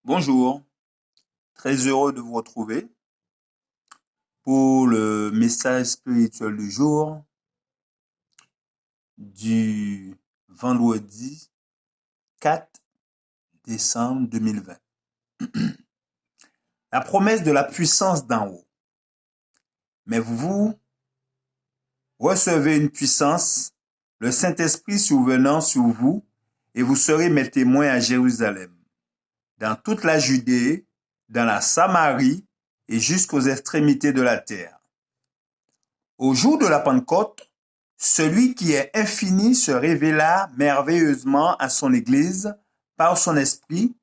Bonjour, très heureux de vous retrouver pour le message spirituel du jour du vendredi 4 décembre 2020. La promesse de la puissance d'en haut. Mais vous recevez une puissance, le Saint-Esprit survenant sur vous, et vous serez mes témoins à Jérusalem, dans toute la Judée, dans la Samarie et jusqu'aux extrémités de la terre. Au jour de la Pentecôte, celui qui est infini se révéla merveilleusement à son Église par son Esprit.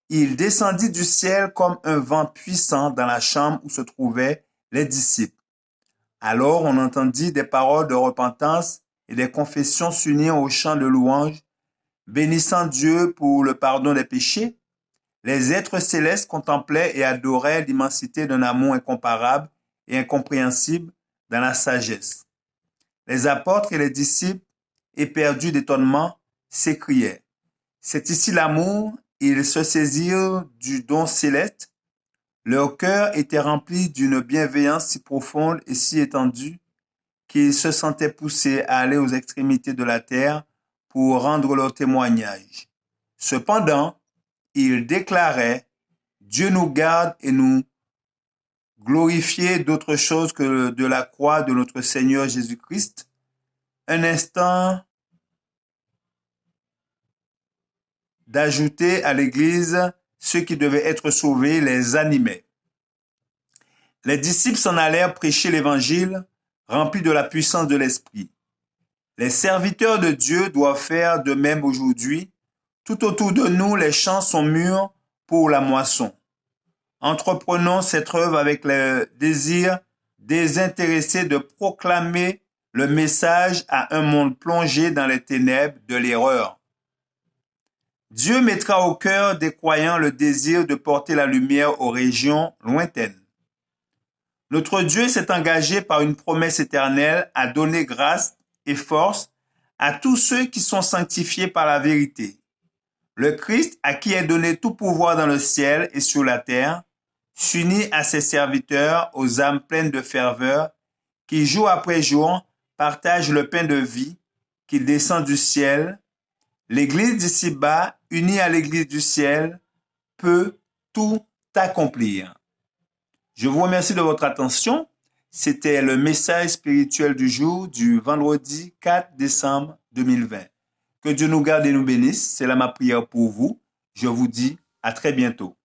Il descendit du ciel comme un vent puissant dans la chambre où se trouvaient les disciples. Alors on entendit des paroles de repentance et des confessions s'unir au chant de louange, bénissant Dieu pour le pardon des péchés. Les êtres célestes contemplaient et adoraient l'immensité d'un amour incomparable et incompréhensible dans la sagesse. Les apôtres et les disciples, éperdus d'étonnement, s'écriaient: « C'est ici l'amour !» Ils se saisirent du don céleste. Leur cœur était rempli d'une bienveillance si profonde et si étendue qu'ils se sentaient poussés à aller aux extrémités de la terre pour rendre leur témoignage. Cependant, ils déclaraient: « Dieu nous garde et nous glorifier d'autre chose que de la croix de notre Seigneur Jésus-Christ. » Un instant d'ajouter à l'Église ceux qui devaient être sauvés les animait. Les disciples s'en allèrent prêcher l'Évangile, remplis de la puissance de l'Esprit. Les serviteurs de Dieu doivent faire de même aujourd'hui. Tout autour de nous, les champs sont mûrs pour la moisson. Entreprenons cette œuvre avec le désir désintéressé de proclamer le message à un monde plongé dans les ténèbres de l'erreur. Dieu mettra au cœur des croyants le désir de porter la lumière aux régions lointaines. Notre Dieu s'est engagé par une promesse éternelle à donner grâce et force à tous ceux qui sont sanctifiés par la vérité. Le Christ, à qui est donné tout pouvoir dans le ciel et sur la terre, s'unit à ses serviteurs aux âmes pleines de ferveur, qui jour après jour partagent le pain de vie, qui descend du ciel. L'Église d'ici-bas, unie à l'Église du ciel, peut tout accomplir. Je vous remercie de votre attention. C'était le message spirituel du jour du vendredi 4 décembre 2020. Que Dieu nous garde et nous bénisse. C'est là ma prière pour vous. Je vous dis à très bientôt.